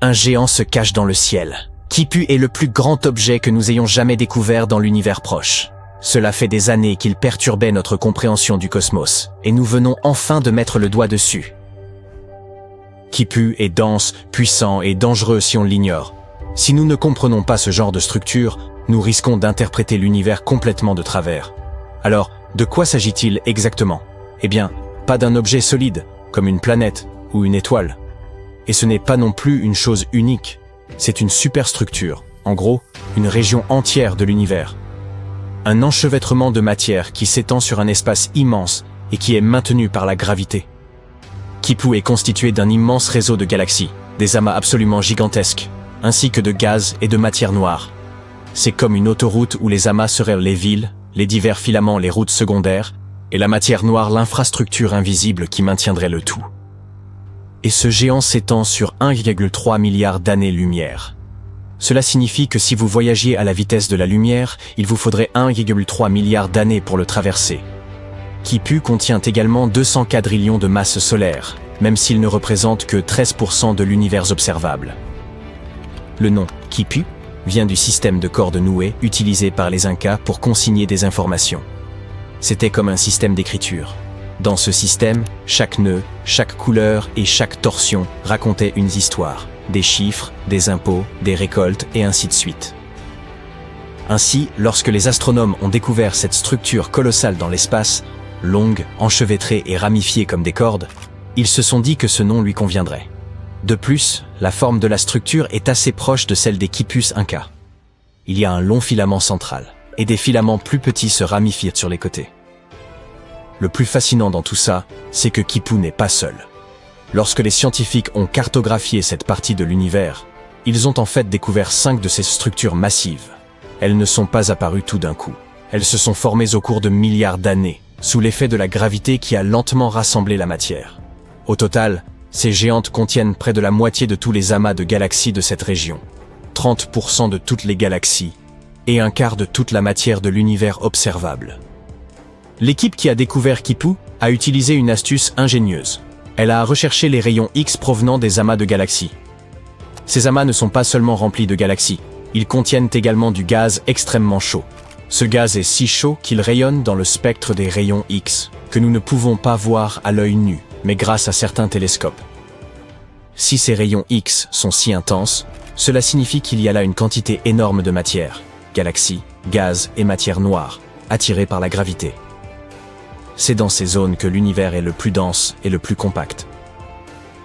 Un géant se cache dans le ciel. Kipu est le plus grand objet que nous ayons jamais découvert dans l'univers proche. Cela fait des années qu'il perturbait notre compréhension du cosmos, et nous venons enfin de mettre le doigt dessus. Kipu est dense, puissant et dangereux si on l'ignore. Si nous ne comprenons pas ce genre de structure, nous risquons d'interpréter l'univers complètement de travers. Alors, de quoi s'agit-il exactement? Eh bien, pas d'un objet solide, comme une planète ou une étoile. Et ce n'est pas non plus une chose unique, c'est une superstructure, en gros, une région entière de l'univers. Un enchevêtrement de matière qui s'étend sur un espace immense et qui est maintenu par la gravité. Kipu est constitué d'un immense réseau de galaxies, des amas absolument gigantesques, ainsi que de gaz et de matière noire. C'est comme une autoroute où les amas seraient les villes, les divers filaments les routes secondaires, et la matière noire l'infrastructure invisible qui maintiendrait le tout. Et ce géant s'étend sur 1,3 milliard d'années-lumière. Cela signifie que si vous voyagiez à la vitesse de la lumière, il vous faudrait 1,3 milliard d'années pour le traverser. Kipu contient également 200 quadrillions de masse solaire, même s'il ne représente que 13% de l'univers observable. Le nom Kipu vient du système de cordes nouées utilisé par les Incas pour consigner des informations. C'était comme un système d'écriture. Dans ce système, chaque nœud, chaque couleur et chaque torsion racontait une histoire, des chiffres, des impôts, des récoltes et ainsi de suite. Ainsi, lorsque les astronomes ont découvert cette structure colossale dans l'espace, longue, enchevêtrée et ramifiée comme des cordes, ils se sont dit que ce nom lui conviendrait. De plus, la forme de la structure est assez proche de celle des quipus incas. Il y a un long filament central, et des filaments plus petits se ramifient sur les côtés. Le plus fascinant dans tout ça, c'est que Kipu n'est pas seul. Lorsque les scientifiques ont cartographié cette partie de l'univers, ils ont en fait découvert 5 de ces structures massives. Elles ne sont pas apparues tout d'un coup. Elles se sont formées au cours de milliards d'années, sous l'effet de la gravité qui a lentement rassemblé la matière. Au total, ces géantes contiennent près de la moitié de tous les amas de galaxies de cette région, 30% de toutes les galaxies, et un quart de toute la matière de l'univers observable. L'équipe qui a découvert Kipu a utilisé une astuce ingénieuse. Elle a recherché les rayons X provenant des amas de galaxies. Ces amas ne sont pas seulement remplis de galaxies, ils contiennent également du gaz extrêmement chaud. Ce gaz est si chaud qu'il rayonne dans le spectre des rayons X, que nous ne pouvons pas voir à l'œil nu, mais grâce à certains télescopes. Si ces rayons X sont si intenses, cela signifie qu'il y a là une quantité énorme de matière, galaxies, gaz et matière noire, attirées par la gravité. C'est dans ces zones que l'univers est le plus dense et le plus compact.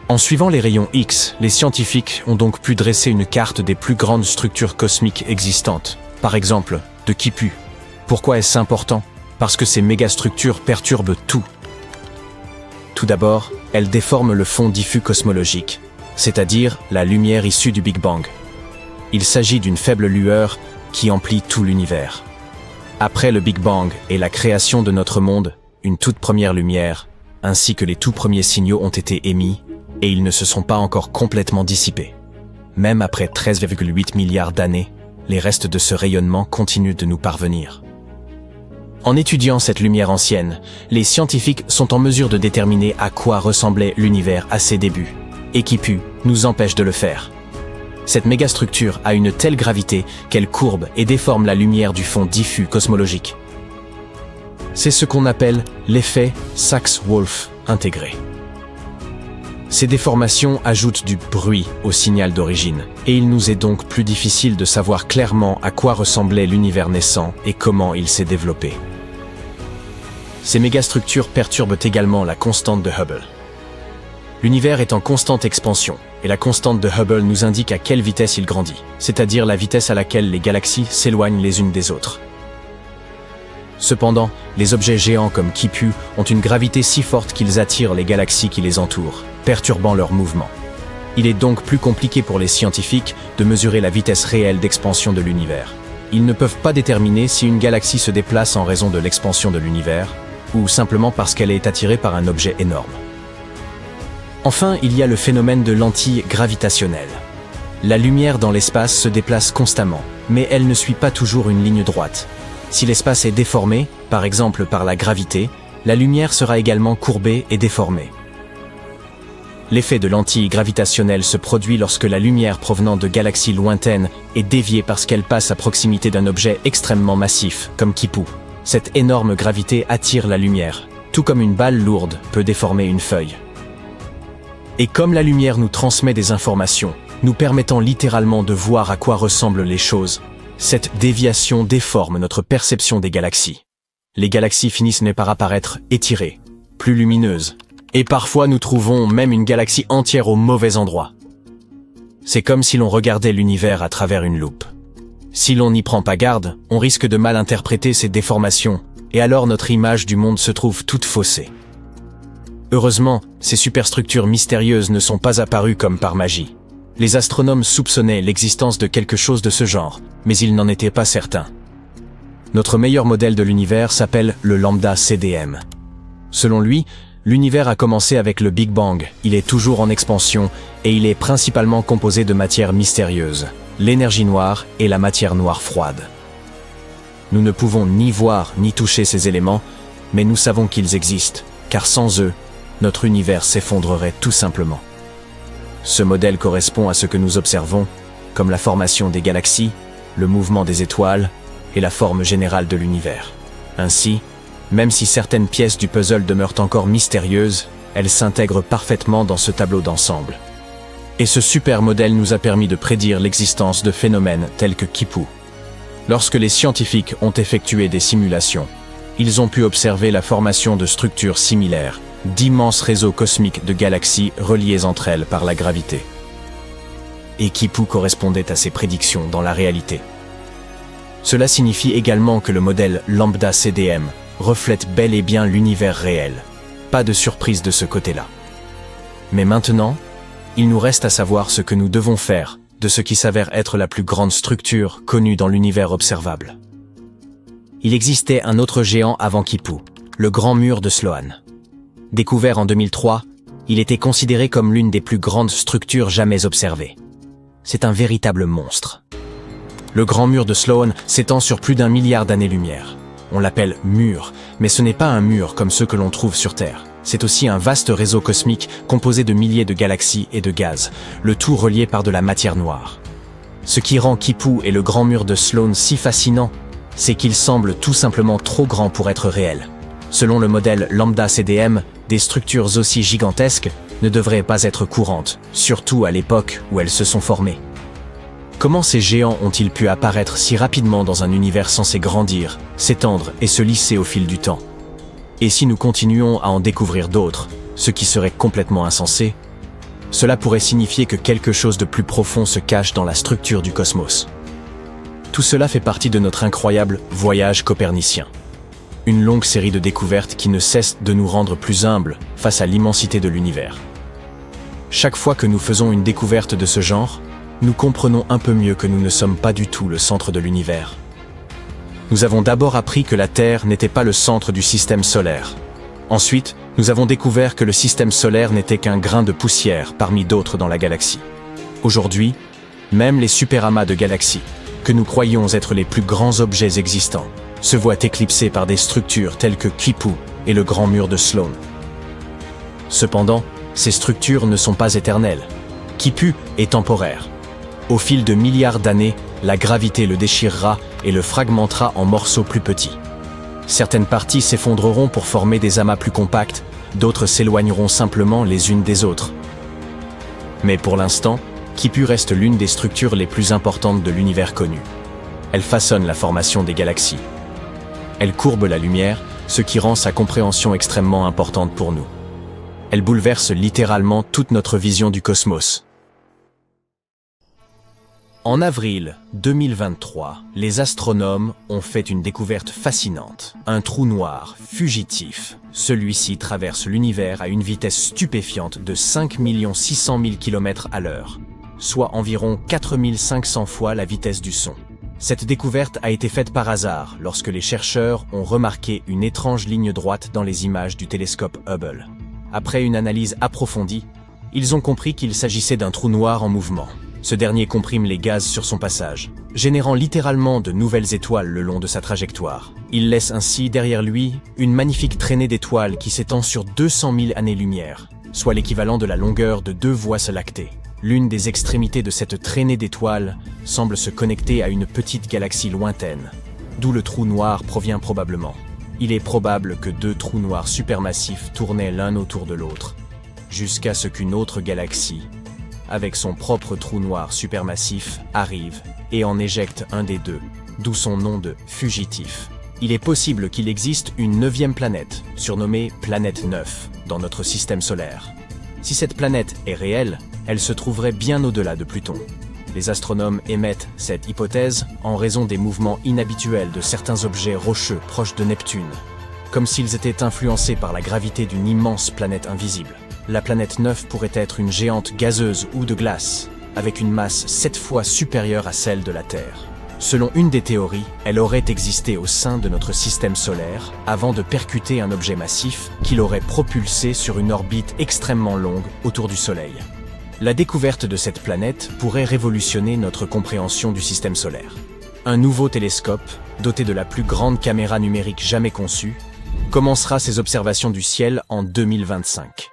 En suivant les rayons X, les scientifiques ont donc pu dresser une carte des plus grandes structures cosmiques existantes, par exemple, de Kipu. Pourquoi est-ce important? Parce que ces mégastructures perturbent tout. Tout d'abord, elles déforment le fond diffus cosmologique, c'est-à-dire la lumière issue du Big Bang. Il s'agit d'une faible lueur qui emplit tout l'univers. Après le Big Bang et la création de notre monde, une toute première lumière, ainsi que les tout premiers signaux ont été émis, et ils ne se sont pas encore complètement dissipés. Même après 13,8 milliards d'années, les restes de ce rayonnement continuent de nous parvenir. En étudiant cette lumière ancienne, les scientifiques sont en mesure de déterminer à quoi ressemblait l'univers à ses débuts, et Kipu nous empêche de le faire. Cette mégastructure a une telle gravité qu'elle courbe et déforme la lumière du fond diffus cosmologique. C'est ce qu'on appelle l'effet Sachs-Wolfe intégré. Ces déformations ajoutent du bruit au signal d'origine, et il nous est donc plus difficile de savoir clairement à quoi ressemblait l'univers naissant et comment il s'est développé. Ces mégastructures perturbent également la constante de Hubble. L'univers est en constante expansion, et la constante de Hubble nous indique à quelle vitesse il grandit, c'est-à-dire la vitesse à laquelle les galaxies s'éloignent les unes des autres. Cependant, les objets géants comme Kipu ont une gravité si forte qu'ils attirent les galaxies qui les entourent, perturbant leur mouvement. Il est donc plus compliqué pour les scientifiques de mesurer la vitesse réelle d'expansion de l'univers. Ils ne peuvent pas déterminer si une galaxie se déplace en raison de l'expansion de l'univers, ou simplement parce qu'elle est attirée par un objet énorme. Enfin, il y a le phénomène de lentille gravitationnelle. La lumière dans l'espace se déplace constamment, mais elle ne suit pas toujours une ligne droite. Si l'espace est déformé, par exemple par la gravité, la lumière sera également courbée et déformée. L'effet de lentille gravitationnelle se produit lorsque la lumière provenant de galaxies lointaines est déviée parce qu'elle passe à proximité d'un objet extrêmement massif, comme Kipu. Cette énorme gravité attire la lumière, tout comme une balle lourde peut déformer une feuille. Et comme la lumière nous transmet des informations, nous permettant littéralement de voir à quoi ressemblent les choses, cette déviation déforme notre perception des galaxies. Les galaxies finissent par apparaître étirées, plus lumineuses, et parfois nous trouvons même une galaxie entière au mauvais endroit. C'est comme si l'on regardait l'univers à travers une loupe. Si l'on n'y prend pas garde, on risque de mal interpréter ces déformations, et alors notre image du monde se trouve toute faussée. Heureusement, ces superstructures mystérieuses ne sont pas apparues comme par magie. Les astronomes soupçonnaient l'existence de quelque chose de ce genre, mais ils n'en étaient pas certains. Notre meilleur modèle de l'univers s'appelle le lambda CDM. Selon lui, l'univers a commencé avec le Big Bang, il est toujours en expansion et il est principalement composé de matières mystérieuses, l'énergie noire et la matière noire froide. Nous ne pouvons ni voir ni toucher ces éléments, mais nous savons qu'ils existent, car sans eux, notre univers s'effondrerait tout simplement. Ce modèle correspond à ce que nous observons, comme la formation des galaxies, le mouvement des étoiles et la forme générale de l'univers. Ainsi, même si certaines pièces du puzzle demeurent encore mystérieuses, elles s'intègrent parfaitement dans ce tableau d'ensemble. Et ce super modèle nous a permis de prédire l'existence de phénomènes tels que Kipu. Lorsque les scientifiques ont effectué des simulations, ils ont pu observer la formation de structures similaires, d'immenses réseaux cosmiques de galaxies reliées entre elles par la gravité. Et Kipu correspondait à ces prédictions dans la réalité. Cela signifie également que le modèle lambda CDM reflète bel et bien l'univers réel. Pas de surprise de ce côté-là. Mais maintenant, il nous reste à savoir ce que nous devons faire de ce qui s'avère être la plus grande structure connue dans l'univers observable. Il existait un autre géant avant Kipu, le Grand Mur de Sloan. Découvert en 2003, il était considéré comme l'une des plus grandes structures jamais observées. C'est un véritable monstre. Le Grand Mur de Sloan s'étend sur plus d'1 milliard d'années-lumière. On l'appelle mur, mais ce n'est pas un mur comme ceux que l'on trouve sur Terre. C'est aussi un vaste réseau cosmique composé de milliers de galaxies et de gaz, le tout relié par de la matière noire. Ce qui rend Kipu et le Grand Mur de Sloan si fascinants, c'est qu'ils semblent tout simplement trop grands pour être réels. Selon le modèle lambda CDM, des structures aussi gigantesques ne devraient pas être courantes, surtout à l'époque où elles se sont formées. Comment ces géants ont-ils pu apparaître si rapidement dans un univers censé grandir, s'étendre et se lisser au fil du temps? Et si nous continuons à en découvrir d'autres, ce qui serait complètement insensé, cela pourrait signifier que quelque chose de plus profond se cache dans la structure du cosmos. Tout cela fait partie de notre incroyable voyage copernicien. Une longue série de découvertes qui ne cessent de nous rendre plus humbles face à l'immensité de l'univers. Chaque fois que nous faisons une découverte de ce genre, nous comprenons un peu mieux que nous ne sommes pas du tout le centre de l'univers. Nous avons d'abord appris que la Terre n'était pas le centre du système solaire. Ensuite, nous avons découvert que le système solaire n'était qu'un grain de poussière parmi d'autres dans la galaxie. Aujourd'hui, même les superamas de galaxies, que nous croyions être les plus grands objets existants, se voient éclipsés par des structures telles que Kipu et le Grand Mur de Sloan. Cependant, ces structures ne sont pas éternelles. Kipu est temporaire. Au fil de milliards d'années, la gravité le déchirera et le fragmentera en morceaux plus petits. Certaines parties s'effondreront pour former des amas plus compacts, d'autres s'éloigneront simplement les unes des autres. Mais pour l'instant, Kipu reste l'une des structures les plus importantes de l'univers connu. Elle façonne la formation des galaxies. Elle courbe la lumière, ce qui rend sa compréhension extrêmement importante pour nous. Elle bouleverse littéralement toute notre vision du cosmos. En avril 2023, les astronomes ont fait une découverte fascinante. Un trou noir fugitif. Celui-ci traverse l'univers à une vitesse stupéfiante de 5 600 000 km à l'heure, soit environ 4 500 fois la vitesse du son. Cette découverte a été faite par hasard lorsque les chercheurs ont remarqué une étrange ligne droite dans les images du télescope Hubble. Après une analyse approfondie, ils ont compris qu'il s'agissait d'un trou noir en mouvement. Ce dernier comprime les gaz sur son passage, générant littéralement de nouvelles étoiles le long de sa trajectoire. Il laisse ainsi derrière lui une magnifique traînée d'étoiles qui s'étend sur 200 000 années-lumière. soit l'équivalent de la longueur de 2 voies lactées. L'une des extrémités de cette traînée d'étoiles semble se connecter à une petite galaxie lointaine, d'où le trou noir provient probablement. Il est probable que 2 trous noirs supermassifs tournaient l'un autour de l'autre, jusqu'à ce qu'une autre galaxie, avec son propre trou noir supermassif, arrive et en éjecte un des deux, d'où son nom de fugitif. Il est possible qu'il existe une 9e planète, surnommée Planète 9, dans notre système solaire. Si cette planète est réelle, elle se trouverait bien au-delà de Pluton. Les astronomes émettent cette hypothèse en raison des mouvements inhabituels de certains objets rocheux proches de Neptune, comme s'ils étaient influencés par la gravité d'une immense planète invisible. La planète 9 pourrait être une géante gazeuse ou de glace, avec une masse 7 fois supérieure à celle de la Terre. Selon une des théories, elle aurait existé au sein de notre système solaire avant de percuter un objet massif qui l'aurait propulsé sur une orbite extrêmement longue autour du Soleil. La découverte de cette planète pourrait révolutionner notre compréhension du système solaire. Un nouveau télescope, doté de la plus grande caméra numérique jamais conçue, commencera ses observations du ciel en 2025.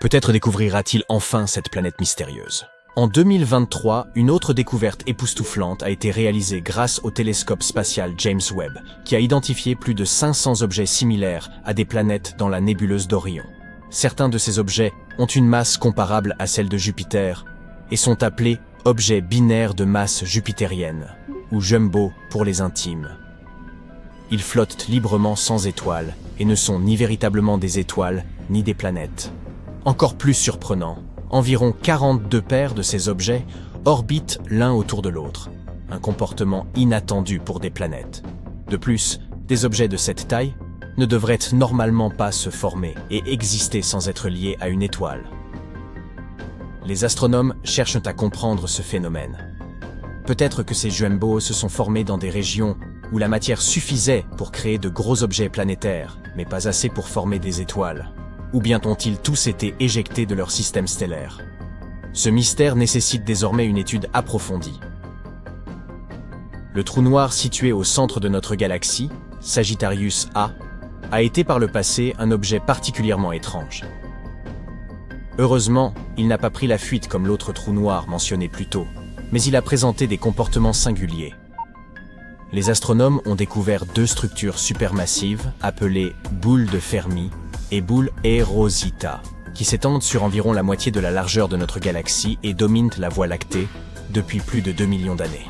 Peut-être découvrira-t-il enfin cette planète mystérieuse. En 2023, une autre découverte époustouflante a été réalisée grâce au télescope spatial James Webb, qui a identifié plus de 500 objets similaires à des planètes dans la nébuleuse d'Orion. Certains de ces objets ont une masse comparable à celle de Jupiter et sont appelés objets binaires de masse jupitérienne, ou jumbo pour les intimes. Ils flottent librement sans étoiles et ne sont ni véritablement des étoiles ni des planètes. Encore plus surprenant, environ 42 paires de ces objets orbitent l'un autour de l'autre, un comportement inattendu pour des planètes. De plus, des objets de cette taille ne devraient normalement pas se former et exister sans être liés à une étoile. Les astronomes cherchent à comprendre ce phénomène. Peut-être que ces jumbos se sont formés dans des régions où la matière suffisait pour créer de gros objets planétaires, mais pas assez pour former des étoiles. Ou bien ont-ils tous été éjectés de leur système stellaire? Ce mystère nécessite désormais une étude approfondie. Le trou noir situé au centre de notre galaxie, Sagittarius A, a été par le passé un objet particulièrement étrange. Heureusement, il n'a pas pris la fuite comme l'autre trou noir mentionné plus tôt, mais il a présenté des comportements singuliers. Les astronomes ont découvert 2 structures supermassives appelées boules de Fermi et boules Rosita, qui s'étendent sur environ la moitié de la largeur de notre galaxie et dominent la Voie lactée depuis plus de 2 millions d'années.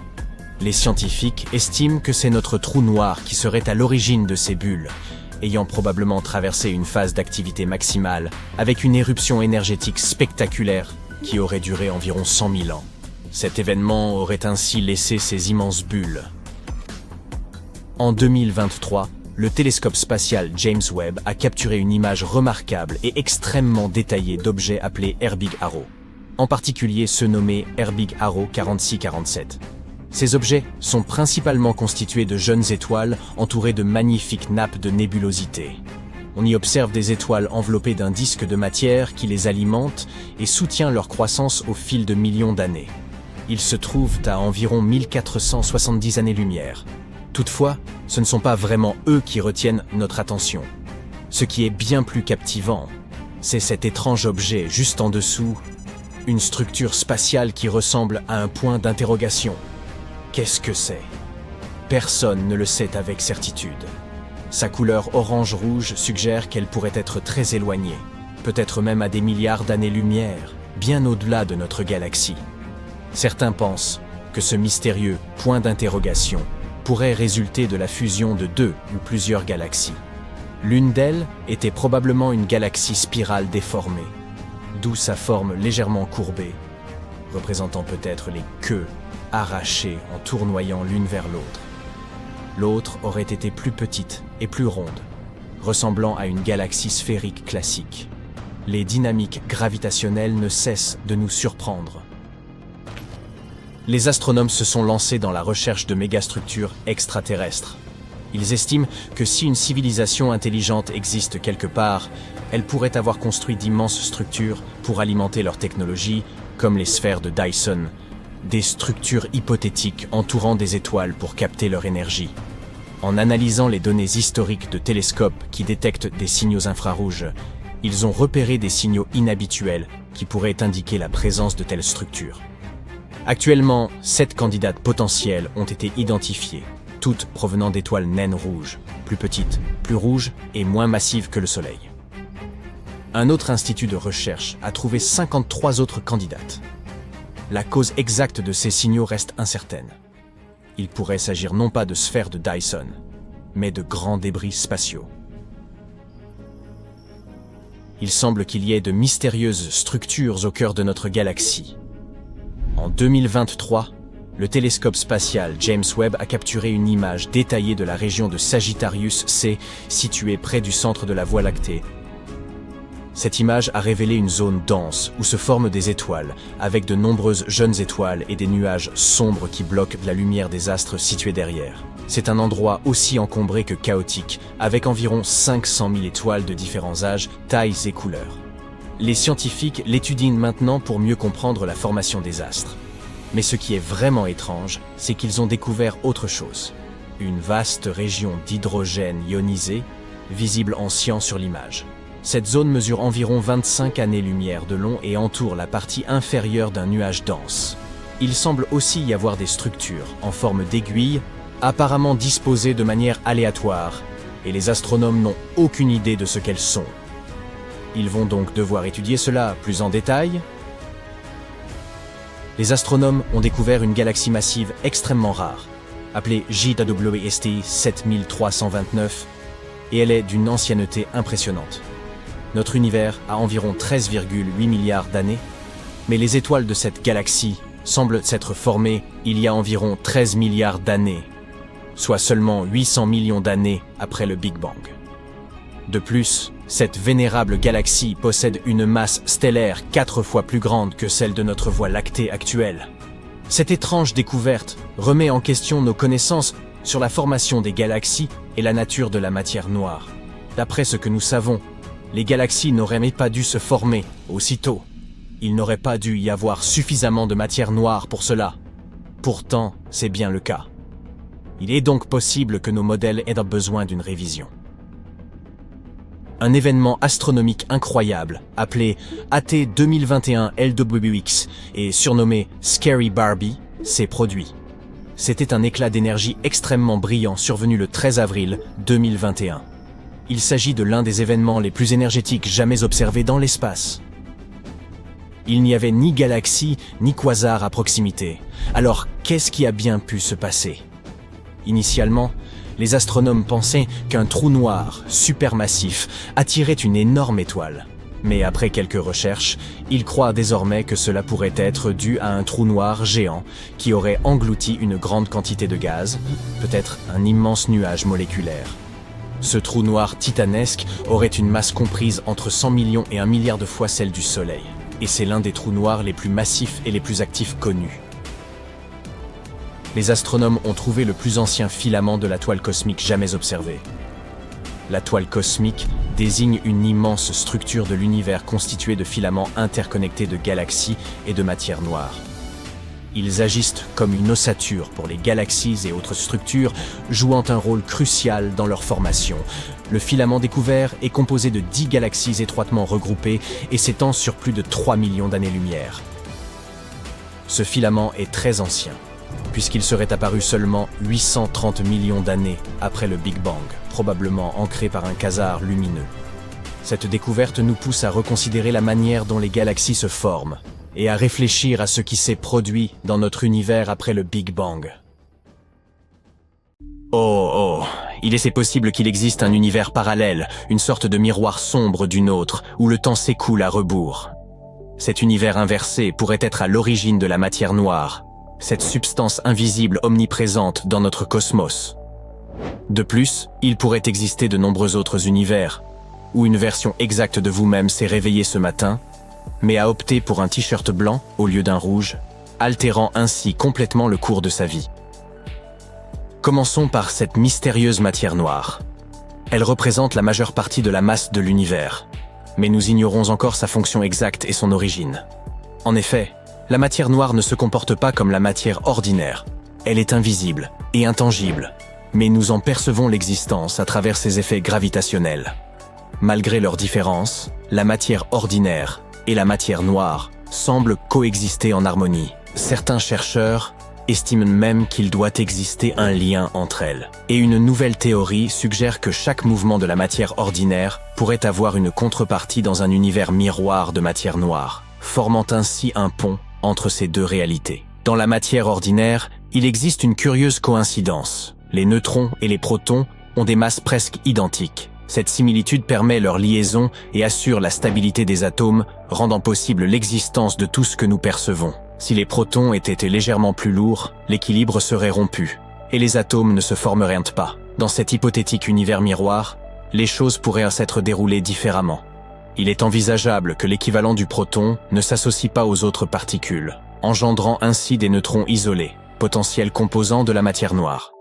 Les scientifiques estiment que c'est notre trou noir qui serait à l'origine de ces bulles, ayant probablement traversé une phase d'activité maximale avec une éruption énergétique spectaculaire qui aurait duré environ 100 000 ans. Cet événement aurait ainsi laissé ces immenses bulles. En 2023, le télescope spatial James Webb a capturé une image remarquable et extrêmement détaillée d'objets appelés Herbig Haro, en particulier ceux nommés Herbig Haro 4647. Ces objets sont principalement constitués de jeunes étoiles entourées de magnifiques nappes de nébulosité. On y observe des étoiles enveloppées d'un disque de matière qui les alimente et soutient leur croissance au fil de millions d'années. Ils se trouvent à environ 1470 années-lumière. Toutefois, ce ne sont pas vraiment eux qui retiennent notre attention. Ce qui est bien plus captivant, c'est cet étrange objet juste en dessous, une structure spatiale qui ressemble à un point d'interrogation. Qu'est-ce que c'est? Personne ne le sait avec certitude. Sa couleur orange-rouge suggère qu'elle pourrait être très éloignée, peut-être même à des milliards d'années-lumière, bien au-delà de notre galaxie. Certains pensent que ce mystérieux point d'interrogation pourrait résulter de la fusion de 2 ou plusieurs galaxies. L'une d'elles était probablement une galaxie spirale déformée, d'où sa forme légèrement courbée, représentant peut-être les queues arrachées en tournoyant l'une vers l'autre. L'autre aurait été plus petite et plus ronde, ressemblant à une galaxie sphérique classique. Les dynamiques gravitationnelles ne cessent de nous surprendre. Les astronomes se sont lancés dans la recherche de mégastructures extraterrestres. Ils estiment que si une civilisation intelligente existe quelque part, elle pourrait avoir construit d'immenses structures pour alimenter leur technologie, comme les sphères de Dyson, des structures hypothétiques entourant des étoiles pour capter leur énergie. En analysant les données historiques de télescopes qui détectent des signaux infrarouges, Ils ont repéré des signaux inhabituels qui pourraient indiquer la présence de telles structures. Actuellement, 7 candidates potentielles ont été identifiées, toutes provenant d'étoiles naines rouges, plus petites, plus rouges et moins massives que le Soleil. Un autre institut de recherche a trouvé 53 autres candidates. La cause exacte de ces signaux reste incertaine. Il pourrait s'agir non pas de sphères de Dyson, mais de grands débris spatiaux. Il semble qu'il y ait de mystérieuses structures au cœur de notre galaxie. En 2023, le télescope spatial James Webb a capturé une image détaillée de la région de Sagittarius C, située près du centre de la Voie lactée. Cette image a révélé une zone dense où se forment des étoiles, avec de nombreuses jeunes étoiles et des nuages sombres qui bloquent la lumière des astres situés derrière. C'est un endroit aussi encombré que chaotique, avec environ 500 000 étoiles de différents âges, tailles et couleurs. Les scientifiques l'étudient maintenant pour mieux comprendre la formation des astres. Mais ce qui est vraiment étrange, c'est qu'ils ont découvert autre chose. Une vaste région d'hydrogène ionisé, visible en cyan sur l'image. Cette zone mesure environ 25 années-lumière de long et entoure la partie inférieure d'un nuage dense. Il semble aussi y avoir des structures, en forme d'aiguille, apparemment disposées de manière aléatoire, et les astronomes n'ont aucune idée de ce qu'elles sont. Ils vont donc devoir étudier cela plus en détail. Les astronomes ont découvert une galaxie massive extrêmement rare, appelée JWST 7329, et elle est d'une ancienneté impressionnante. Notre univers a environ 13,8 milliards d'années, mais les étoiles de cette galaxie semblent s'être formées il y a environ 13 milliards d'années, soit seulement 800 millions d'années après le Big Bang. De plus, cette vénérable galaxie possède une masse stellaire 4 fois plus grande que celle de notre Voie lactée actuelle. Cette étrange découverte remet en question nos connaissances sur la formation des galaxies et la nature de la matière noire. D'après ce que nous savons, les galaxies n'auraient même pas dû se former aussitôt. Il n'aurait pas dû y avoir suffisamment de matière noire pour cela. Pourtant, c'est bien le cas. Il est donc possible que nos modèles aient besoin d'une révision. Un événement astronomique incroyable, appelé AT 2021 LWX et surnommé Scary Barbie, s'est produit. C'était un éclat d'énergie extrêmement brillant survenu le 13 avril 2021. Il s'agit de l'un des événements les plus énergétiques jamais observés dans l'espace. Il n'y avait ni galaxie ni quasar à proximité. Alors, qu'est-ce qui a bien pu se passer ? Initialement, les astronomes pensaient qu'un trou noir supermassif attirait une énorme étoile. Mais après quelques recherches, ils croient désormais que cela pourrait être dû à un trou noir géant qui aurait englouti une grande quantité de gaz, peut-être un immense nuage moléculaire. Ce trou noir titanesque aurait une masse comprise entre 100 millions et 1 milliard de fois celle du Soleil. Et c'est l'un des trous noirs les plus massifs et les plus actifs connus. Les astronomes ont trouvé le plus ancien filament de la toile cosmique jamais observé. La toile cosmique désigne une immense structure de l'univers constituée de filaments interconnectés de galaxies et de matière noire. Ils agissent comme une ossature pour les galaxies et autres structures, jouant un rôle crucial dans leur formation. Le filament découvert est composé de 10 galaxies étroitement regroupées et s'étend sur plus de 3 millions d'années-lumière. Ce filament est très ancien, puisqu'il serait apparu seulement 830 millions d'années après le Big Bang, probablement ancré par un quasar lumineux. Cette découverte nous pousse à reconsidérer la manière dont les galaxies se forment, et à réfléchir à ce qui s'est produit dans notre univers après le Big Bang. Il est possible qu'il existe un univers parallèle, une sorte de miroir sombre d'une autre, où le temps s'écoule à rebours. Cet univers inversé pourrait être à l'origine de la matière noire, cette substance invisible omniprésente dans notre cosmos. De plus, il pourrait exister de nombreux autres univers, où une version exacte de vous-même s'est réveillée ce matin, mais a opté pour un t-shirt blanc au lieu d'un rouge, altérant ainsi complètement le cours de sa vie. Commençons par cette mystérieuse matière noire. Elle représente la majeure partie de la masse de l'univers, mais nous ignorons encore sa fonction exacte et son origine. En effet, la matière noire ne se comporte pas comme la matière ordinaire. Elle est invisible et intangible, mais nous en percevons l'existence à travers ses effets gravitationnels. Malgré leurs différences, la matière ordinaire et la matière noire semblent coexister en harmonie. Certains chercheurs estiment même qu'il doit exister un lien entre elles. Et une nouvelle théorie suggère que chaque mouvement de la matière ordinaire pourrait avoir une contrepartie dans un univers miroir de matière noire, formant ainsi un pont entre ces deux réalités. Dans la matière ordinaire, il existe une curieuse coïncidence. Les neutrons et les protons ont des masses presque identiques. Cette similitude permet leur liaison et assure la stabilité des atomes, rendant possible l'existence de tout ce que nous percevons. Si les protons étaient légèrement plus lourds, l'équilibre serait rompu, et les atomes ne se formeraient pas. Dans cet hypothétique univers miroir, les choses pourraient s'être déroulées différemment. Il est envisageable que l'équivalent du proton ne s'associe pas aux autres particules, engendrant ainsi des neutrons isolés, potentiels composants de la matière noire.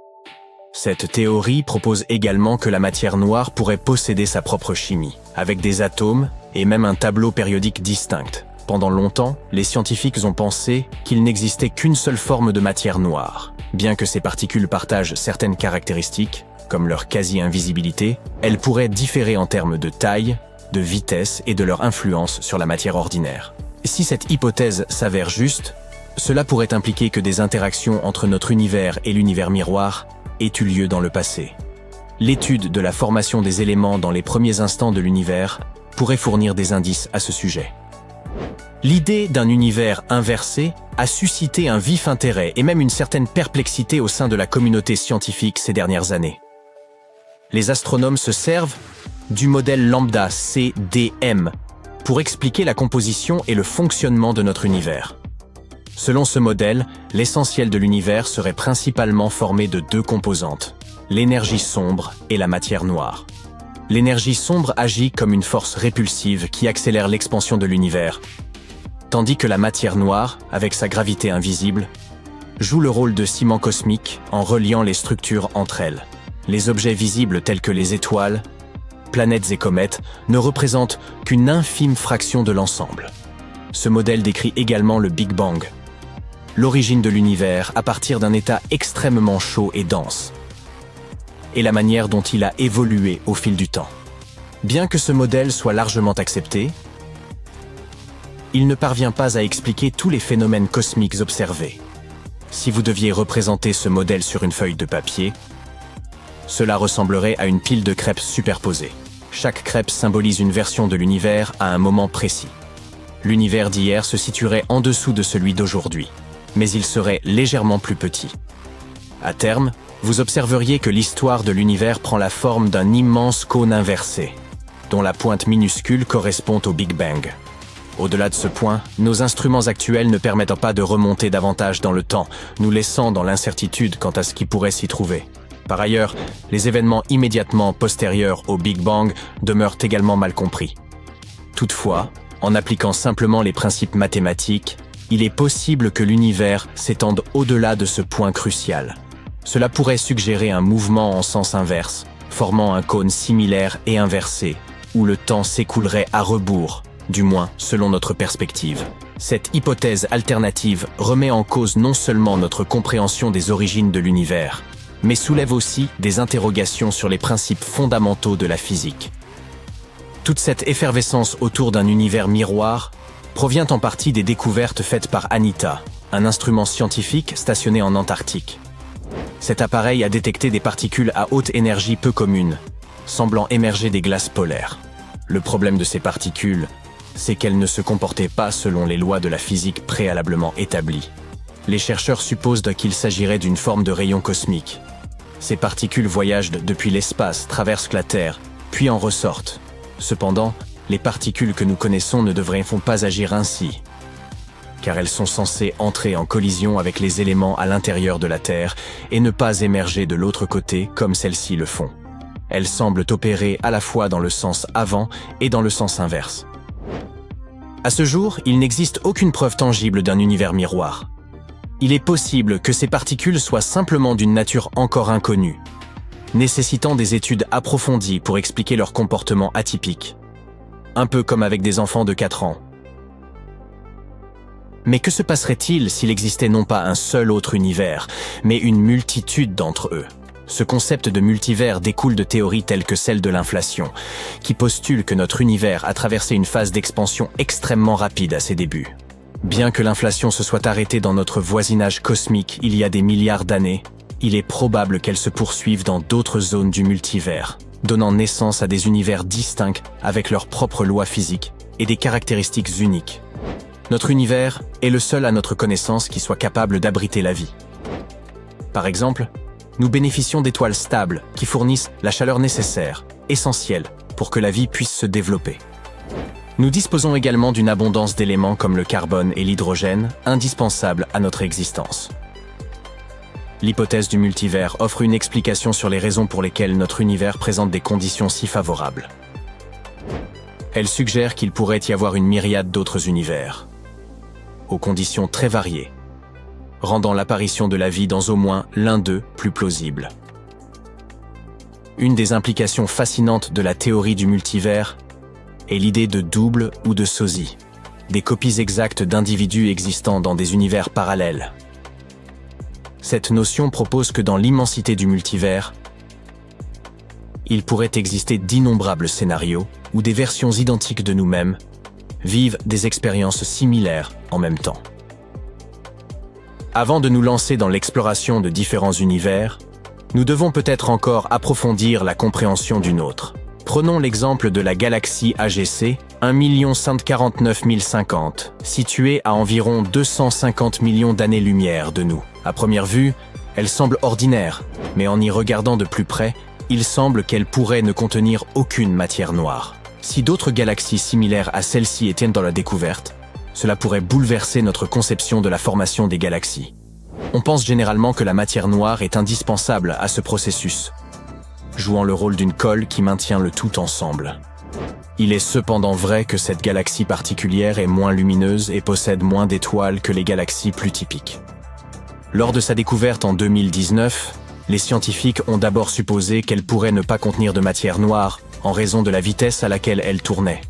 Cette théorie propose également que la matière noire pourrait posséder sa propre chimie, avec des atomes et même un tableau périodique distinct. Pendant longtemps, les scientifiques ont pensé qu'il n'existait qu'une seule forme de matière noire. Bien que ces particules partagent certaines caractéristiques, comme leur quasi-invisibilité, elles pourraient différer en termes de taille, de vitesse et de leur influence sur la matière ordinaire. Si cette hypothèse s'avère juste, cela pourrait impliquer que des interactions entre notre univers et l'univers miroir aient eu lieu dans le passé. L'étude de la formation des éléments dans les premiers instants de l'univers pourrait fournir des indices à ce sujet. L'idée d'un univers inversé a suscité un vif intérêt et même une certaine perplexité au sein de la communauté scientifique ces dernières années. Les astronomes se servent du modèle lambda CDM pour expliquer la composition et le fonctionnement de notre univers. Selon ce modèle, l'essentiel de l'univers serait principalement formé de deux composantes, l'énergie sombre et la matière noire. L'énergie sombre agit comme une force répulsive qui accélère l'expansion de l'univers, tandis que la matière noire, avec sa gravité invisible, joue le rôle de ciment cosmique en reliant les structures entre elles. Les objets visibles tels que les étoiles, planètes et comètes ne représentent qu'une infime fraction de l'ensemble. Ce modèle décrit également le Big Bang, l'origine de l'univers à partir d'un état extrêmement chaud et dense, et la manière dont il a évolué au fil du temps. Bien que ce modèle soit largement accepté, il ne parvient pas à expliquer tous les phénomènes cosmiques observés. Si vous deviez représenter ce modèle sur une feuille de papier, cela ressemblerait à une pile de crêpes superposées. Chaque crêpe symbolise une version de l'univers à un moment précis. L'univers d'hier se situerait en dessous de celui d'aujourd'hui, mais il serait légèrement plus petit. À terme, vous observeriez que l'histoire de l'univers prend la forme d'un immense cône inversé, dont la pointe minuscule correspond au Big Bang. Au-delà de ce point, nos instruments actuels ne permettent pas de remonter davantage dans le temps, nous laissant dans l'incertitude quant à ce qui pourrait s'y trouver. Par ailleurs, les événements immédiatement postérieurs au Big Bang demeurent également mal compris. Toutefois, en appliquant simplement les principes mathématiques, il est possible que l'univers s'étende au-delà de ce point crucial. Cela pourrait suggérer un mouvement en sens inverse, formant un cône similaire et inversé, où le temps s'écoulerait à rebours, du moins selon notre perspective. Cette hypothèse alternative remet en cause non seulement notre compréhension des origines de l'univers, mais soulève aussi des interrogations sur les principes fondamentaux de la physique. Toute cette effervescence autour d'un univers miroir provient en partie des découvertes faites par ANITA, un instrument scientifique stationné en Antarctique. Cet appareil a détecté des particules à haute énergie peu communes, semblant émerger des glaces polaires. Le problème de ces particules, c'est qu'elles ne se comportaient pas selon les lois de la physique préalablement établies. Les chercheurs supposent qu'il s'agirait d'une forme de rayon cosmique. Ces particules voyagent depuis l'espace, traversent la Terre, puis en ressortent. Cependant, les particules que nous connaissons ne devraient pas agir ainsi, car elles sont censées entrer en collision avec les éléments à l'intérieur de la Terre et ne pas émerger de l'autre côté comme celles-ci le font. Elles semblent opérer à la fois dans le sens avant et dans le sens inverse. À ce jour, il n'existe aucune preuve tangible d'un univers miroir. Il est possible que ces particules soient simplement d'une nature encore inconnue, nécessitant des études approfondies pour expliquer leur comportement atypique. Un peu comme avec des enfants de 4 ans. Mais que se passerait-il s'il existait non pas un seul autre univers, mais une multitude d'entre eux? Ce concept de multivers découle de théories telles que celle de l'inflation, qui postule que notre univers a traversé une phase d'expansion extrêmement rapide à ses débuts. Bien que l'inflation se soit arrêtée dans notre voisinage cosmique il y a des milliards d'années, il est probable qu'elle se poursuive dans d'autres zones du multivers, donnant naissance à des univers distincts avec leurs propres lois physiques et des caractéristiques uniques. Notre univers est le seul à notre connaissance qui soit capable d'abriter la vie. Par exemple, nous bénéficions d'étoiles stables qui fournissent la chaleur nécessaire, essentielle, pour que la vie puisse se développer. Nous disposons également d'une abondance d'éléments comme le carbone et l'hydrogène, indispensables à notre existence. L'hypothèse du multivers offre une explication sur les raisons pour lesquelles notre univers présente des conditions si favorables. Elle suggère qu'il pourrait y avoir une myriade d'autres univers, aux conditions très variées, rendant l'apparition de la vie dans au moins l'un d'eux plus plausible. Une des implications fascinantes de la théorie du multivers est l'idée de double ou de sosie, des copies exactes d'individus existant dans des univers parallèles. Cette notion propose que dans l'immensité du multivers, il pourrait exister d'innombrables scénarios où des versions identiques de nous-mêmes vivent des expériences similaires en même temps. Avant de nous lancer dans l'exploration de différents univers, nous devons peut-être encore approfondir la compréhension du nôtre. Prenons l'exemple de la galaxie AGC 1 149 050, située à environ 250 millions d'années-lumière de nous. À première vue, elle semble ordinaire, mais en y regardant de plus près, il semble qu'elle pourrait ne contenir aucune matière noire. Si d'autres galaxies similaires à celle-ci étaient dans la découverte, cela pourrait bouleverser notre conception de la formation des galaxies. On pense généralement que la matière noire est indispensable à ce processus, jouant le rôle d'une colle qui maintient le tout ensemble. Il est cependant vrai que cette galaxie particulière est moins lumineuse et possède moins d'étoiles que les galaxies plus typiques. Lors de sa découverte en 2019, les scientifiques ont d'abord supposé qu'elle pourrait ne pas contenir de matière noire en raison de la vitesse à laquelle elle tournait.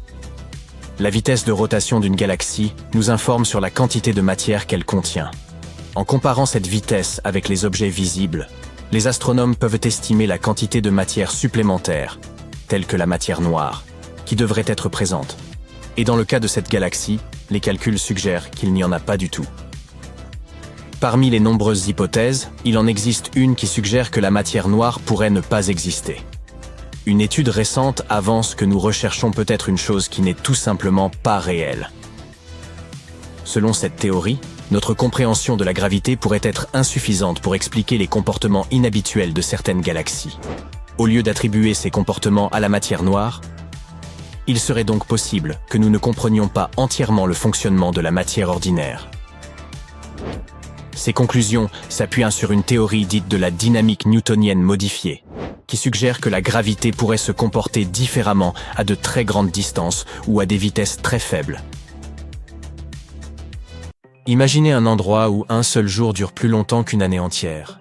La vitesse de rotation d'une galaxie nous informe sur la quantité de matière qu'elle contient. En comparant cette vitesse avec les objets visibles, les astronomes peuvent estimer la quantité de matière supplémentaire, telle que la matière noire, qui devrait être présente. Et dans le cas de cette galaxie, les calculs suggèrent qu'il n'y en a pas du tout. Parmi les nombreuses hypothèses, il en existe une qui suggère que la matière noire pourrait ne pas exister. Une étude récente avance que nous recherchons peut-être une chose qui n'est tout simplement pas réelle. Selon cette théorie, notre compréhension de la gravité pourrait être insuffisante pour expliquer les comportements inhabituels de certaines galaxies. Au lieu d'attribuer ces comportements à la matière noire, il serait donc possible que nous ne comprenions pas entièrement le fonctionnement de la matière ordinaire. Ces conclusions s'appuient sur une théorie dite de la dynamique newtonienne modifiée, qui suggère que la gravité pourrait se comporter différemment à de très grandes distances ou à des vitesses très faibles. Imaginez un endroit où un seul jour dure plus longtemps qu'une année entière.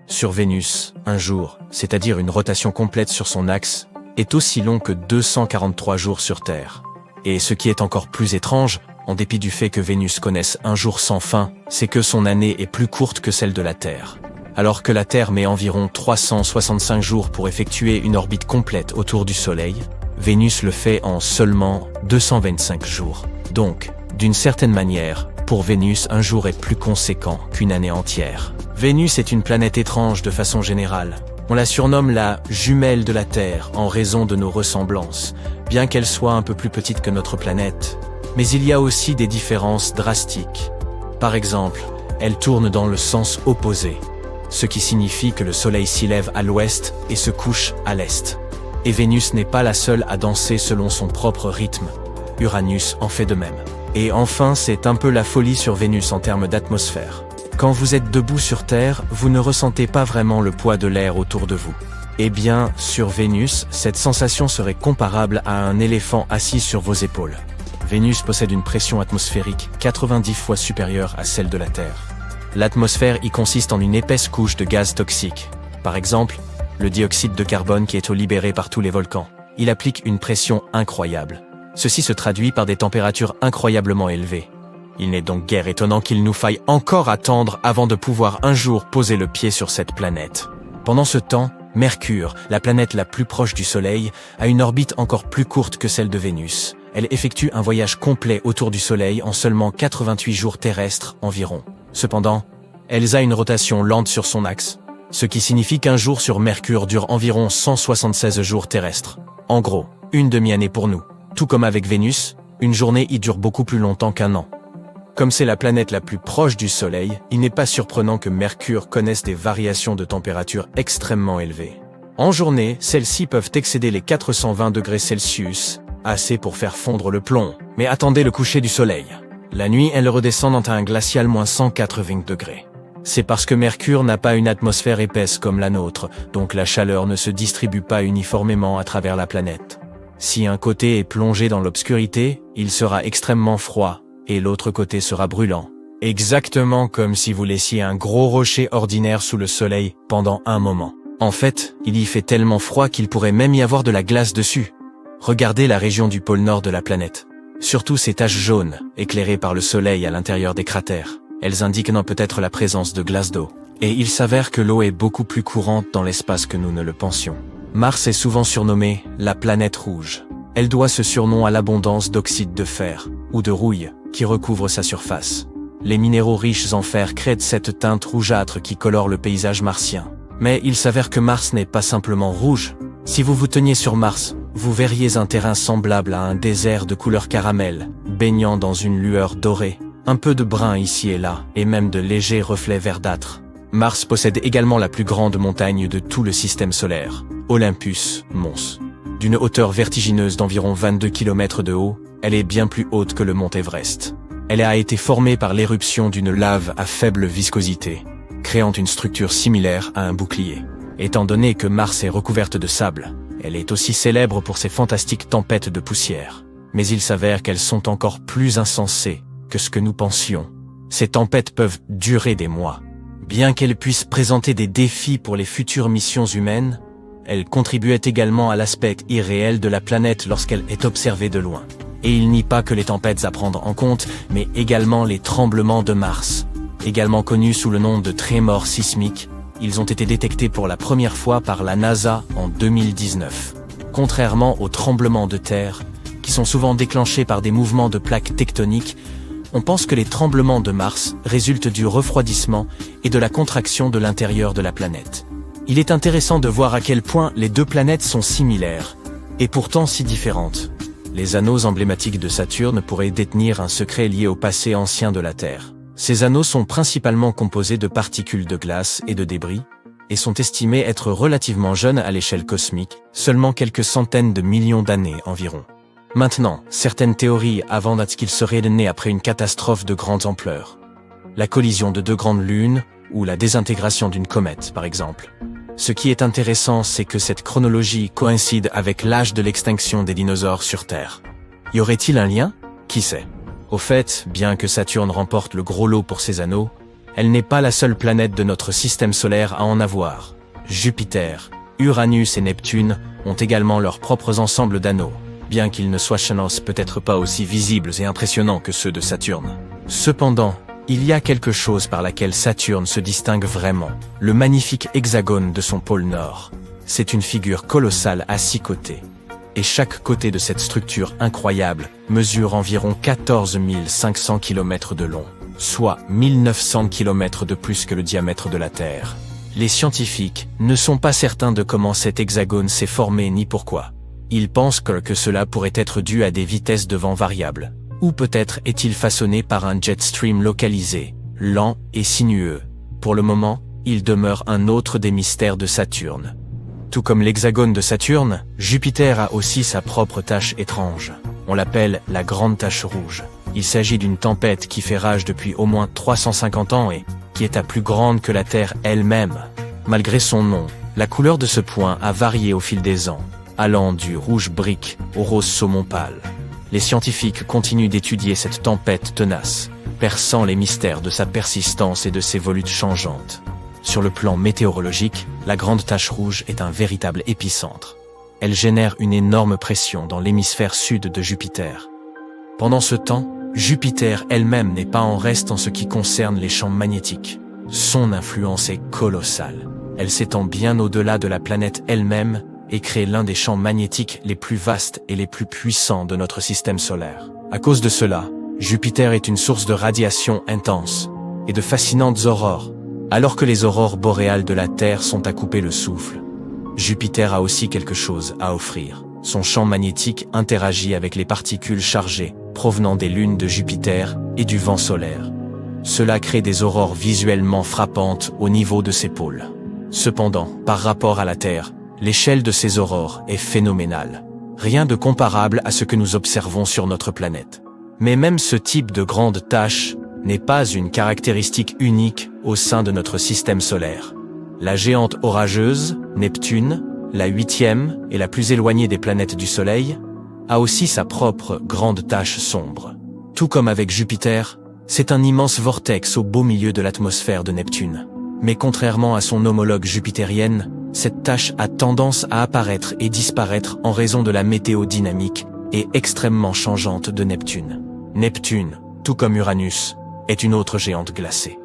Sur Vénus, un jour, c'est-à-dire une rotation complète sur son axe, est aussi long que 243 jours sur Terre. Et ce qui est encore plus étrange, en dépit du fait que Vénus connaisse un jour sans fin, c'est que son année est plus courte que celle de la Terre. Alors que la Terre met environ 365 jours pour effectuer une orbite complète autour du Soleil, Vénus le fait en seulement 225 jours. Donc, d'une certaine manière, pour Vénus, un jour est plus conséquent qu'une année entière. Vénus est une planète étrange de façon générale. On la surnomme la jumelle de la Terre en raison de nos ressemblances, bien qu'elle soit un peu plus petite que notre planète. Mais il y a aussi des différences drastiques. Par exemple, elle tourne dans le sens opposé, ce qui signifie que le Soleil s'y lève à l'ouest et se couche à l'est. Et Vénus n'est pas la seule à danser selon son propre rythme. Uranus en fait de même. Et enfin, c'est un peu la folie sur Vénus en termes d'atmosphère. Quand vous êtes debout sur Terre, vous ne ressentez pas vraiment le poids de l'air autour de vous. Eh bien, sur Vénus, cette sensation serait comparable à un éléphant assis sur vos épaules. Vénus possède une pression atmosphérique 90 fois supérieure à celle de la Terre. L'atmosphère y consiste en une épaisse couche de gaz toxiques. Par exemple, le dioxyde de carbone qui est libéré par tous les volcans. Il applique une pression incroyable. Ceci se traduit par des températures incroyablement élevées. Il n'est donc guère étonnant qu'il nous faille encore attendre avant de pouvoir un jour poser le pied sur cette planète. Pendant ce temps, Mercure, la planète la plus proche du Soleil, a une orbite encore plus courte que celle de Vénus. Elle effectue un voyage complet autour du Soleil en seulement 88 jours terrestres environ. Cependant, elle a une rotation lente sur son axe, ce qui signifie qu'un jour sur Mercure dure environ 176 jours terrestres. En gros, une demi-année pour nous. Tout comme avec Vénus, une journée y dure beaucoup plus longtemps qu'un an. Comme c'est la planète la plus proche du Soleil, il n'est pas surprenant que Mercure connaisse des variations de température extrêmement élevées. En journée, celles-ci peuvent excéder les 420 degrés Celsius, assez pour faire fondre le plomb. Mais attendez le coucher du Soleil. La nuit, elles redescendent à un glacial moins 180 degrés. C'est parce que Mercure n'a pas une atmosphère épaisse comme la nôtre, donc la chaleur ne se distribue pas uniformément à travers la planète. Si un côté est plongé dans l'obscurité, il sera extrêmement froid, et l'autre côté sera brûlant. Exactement comme si vous laissiez un gros rocher ordinaire sous le soleil pendant un moment. En fait, il y fait tellement froid qu'il pourrait même y avoir de la glace dessus. Regardez la région du pôle nord de la planète. Surtout ces taches jaunes, éclairées par le soleil à l'intérieur des cratères. Elles indiquent peut-être la présence de glace d'eau. Et il s'avère que l'eau est beaucoup plus courante dans l'espace que nous ne le pensions. Mars est souvent surnommée la planète rouge. Elle doit ce surnom à l'abondance d'oxyde de fer, ou de rouille, qui recouvre sa surface. Les minéraux riches en fer créent cette teinte rougeâtre qui colore le paysage martien. Mais il s'avère que Mars n'est pas simplement rouge. Si vous vous teniez sur Mars, vous verriez un terrain semblable à un désert de couleur caramel, baignant dans une lueur dorée. Un peu de brun ici et là, et même de légers reflets verdâtres. Mars possède également la plus grande montagne de tout le système solaire, Olympus Mons. D'une hauteur vertigineuse d'environ 22 km de haut, elle est bien plus haute que le mont Everest. Elle a été formée par l'éruption d'une lave à faible viscosité, créant une structure similaire à un bouclier. Étant donné que Mars est recouverte de sable, elle est aussi célèbre pour ses fantastiques tempêtes de poussière. Mais il s'avère qu'elles sont encore plus insensées que ce que nous pensions. Ces tempêtes peuvent durer des mois. Bien qu'elles puissent présenter des défis pour les futures missions humaines, elles contribuent également à l'aspect irréel de la planète lorsqu'elle est observée de loin. Et il n'y a pas que les tempêtes à prendre en compte, mais également les tremblements de Mars. Également connus sous le nom de trémors sismiques, ils ont été détectés pour la première fois par la NASA en 2019. Contrairement aux tremblements de terre, qui sont souvent déclenchés par des mouvements de plaques tectoniques, on pense que les tremblements de Mars résultent du refroidissement et de la contraction de l'intérieur de la planète. Il est intéressant de voir à quel point les deux planètes sont similaires, et pourtant si différentes. Les anneaux emblématiques de Saturne pourraient détenir un secret lié au passé ancien de la Terre. Ces anneaux sont principalement composés de particules de glace et de débris, et sont estimés être relativement jeunes à l'échelle cosmique, seulement quelques centaines de millions d'années environ. Maintenant, certaines théories avancent qu'ils seraient nés après une catastrophe de grande ampleur. La collision de deux grandes lunes, ou la désintégration d'une comète, par exemple. Ce qui est intéressant, c'est que cette chronologie coïncide avec l'âge de l'extinction des dinosaures sur Terre. Y aurait-il un lien? Qui sait? Au fait, bien que Saturne remporte le gros lot pour ses anneaux, elle n'est pas la seule planète de notre système solaire à en avoir. Jupiter, Uranus et Neptune ont également leurs propres ensembles d'anneaux, bien qu'ils ne soient peut-être pas aussi visibles et impressionnants que ceux de Saturne. Cependant, il y a quelque chose par laquelle Saturne se distingue vraiment, le magnifique hexagone de son pôle nord. C'est une figure colossale à 6 côtés. Et chaque côté de cette structure incroyable mesure environ 14 500 km de long, soit 1900 km de plus que le diamètre de la Terre. Les scientifiques ne sont pas certains de comment cet hexagone s'est formé ni pourquoi. Ils pensent que cela pourrait être dû à des vitesses de vent variables. Ou peut-être est-il façonné par un jet stream localisé, lent et sinueux. Pour le moment, il demeure un autre des mystères de Saturne. Tout comme l'hexagone de Saturne, Jupiter a aussi sa propre tache étrange. On l'appelle la Grande Tache Rouge. Il s'agit d'une tempête qui fait rage depuis au moins 350 ans et qui est à plus grande que la Terre elle-même. Malgré son nom, la couleur de ce point a varié au fil des ans, allant du rouge brique au rose saumon pâle. Les scientifiques continuent d'étudier cette tempête tenace, perçant les mystères de sa persistance et de ses volutes changeantes. Sur le plan météorologique, la Grande Tache Rouge est un véritable épicentre. Elle génère une énorme pression dans l'hémisphère sud de Jupiter. Pendant ce temps, Jupiter elle-même n'est pas en reste en ce qui concerne les champs magnétiques. Son influence est colossale. Elle s'étend bien au-delà de la planète elle-même et crée l'un des champs magnétiques les plus vastes et les plus puissants de notre système solaire. À cause de cela, Jupiter est une source de radiation intense et de fascinantes aurores, alors que les aurores boréales de la Terre sont à couper le souffle. Jupiter a aussi quelque chose à offrir. Son champ magnétique interagit avec les particules chargées provenant des lunes de Jupiter et du vent solaire. Cela crée des aurores visuellement frappantes au niveau de ses pôles. Cependant, par rapport à la Terre, l'échelle de ces aurores est phénoménale. Rien de comparable à ce que nous observons sur notre planète. Mais même ce type de grande tache n'est pas une caractéristique unique au sein de notre système solaire. La géante orageuse, Neptune, la 8e et la plus éloignée des planètes du Soleil, a aussi sa propre grande tache sombre. Tout comme avec Jupiter, c'est un immense vortex au beau milieu de l'atmosphère de Neptune. Mais contrairement à son homologue jupitérienne, cette tache a tendance à apparaître et disparaître en raison de la météo dynamique et extrêmement changeante de Neptune. Neptune, tout comme Uranus, est une autre géante glacée.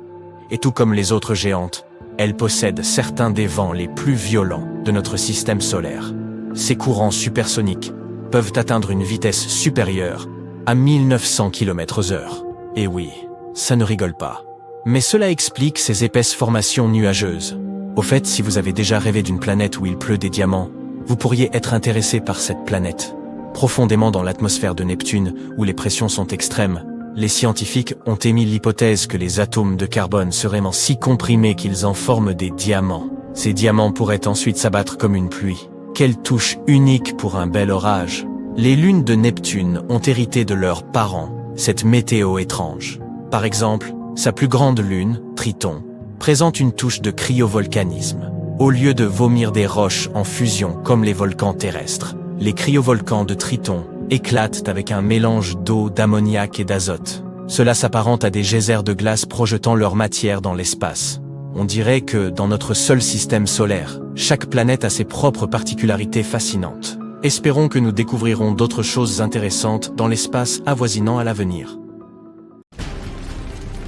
Et tout comme les autres géantes, elle possède certains des vents les plus violents de notre système solaire. Ces courants supersoniques peuvent atteindre une vitesse supérieure à 1900 km/h. Et oui, ça ne rigole pas. Mais cela explique ces épaisses formations nuageuses. Au fait, si vous avez déjà rêvé d'une planète où il pleut des diamants, vous pourriez être intéressé par cette planète. Profondément dans l'atmosphère de Neptune, où les pressions sont extrêmes, les scientifiques ont émis l'hypothèse que les atomes de carbone seraient si comprimés qu'ils en forment des diamants. Ces diamants pourraient ensuite s'abattre comme une pluie. Quelle touche unique pour un bel orage! Les lunes de Neptune ont hérité de leurs parents cette météo étrange. Par exemple, sa plus grande lune, Triton, présente une touche de cryovolcanisme. Au lieu de vomir des roches en fusion comme les volcans terrestres, les cryovolcans de Triton éclatent avec un mélange d'eau, d'ammoniac et d'azote. Cela s'apparente à des geysers de glace projetant leur matière dans l'espace. On dirait que, dans notre seul système solaire, chaque planète a ses propres particularités fascinantes. Espérons que nous découvrirons d'autres choses intéressantes dans l'espace avoisinant à l'avenir.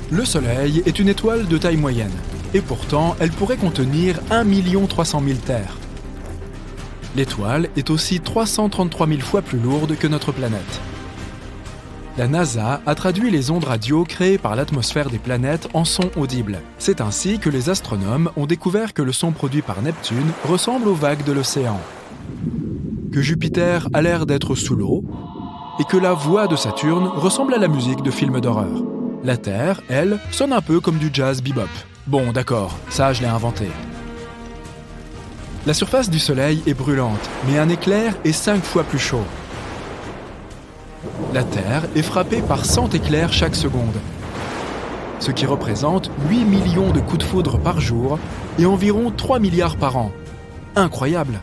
Le Soleil est une étoile de taille moyenne, et pourtant elle pourrait contenir 1 300 000 terres. L'étoile est aussi 333 000 fois plus lourde que notre planète. La NASA a traduit les ondes radio créées par l'atmosphère des planètes en sons audibles. C'est ainsi que les astronomes ont découvert que le son produit par Neptune ressemble aux vagues de l'océan, que Jupiter a l'air d'être sous l'eau, et que la voix de Saturne ressemble à la musique de films d'horreur. La Terre, elle, sonne un peu comme du jazz bebop. Bon, d'accord, ça je l'ai inventé. La surface du Soleil est brûlante, mais un éclair est 5 fois plus chaud. La Terre est frappée par 100 éclairs chaque seconde, ce qui représente 8 millions de coups de foudre par jour et environ 3 milliards par an. Incroyable!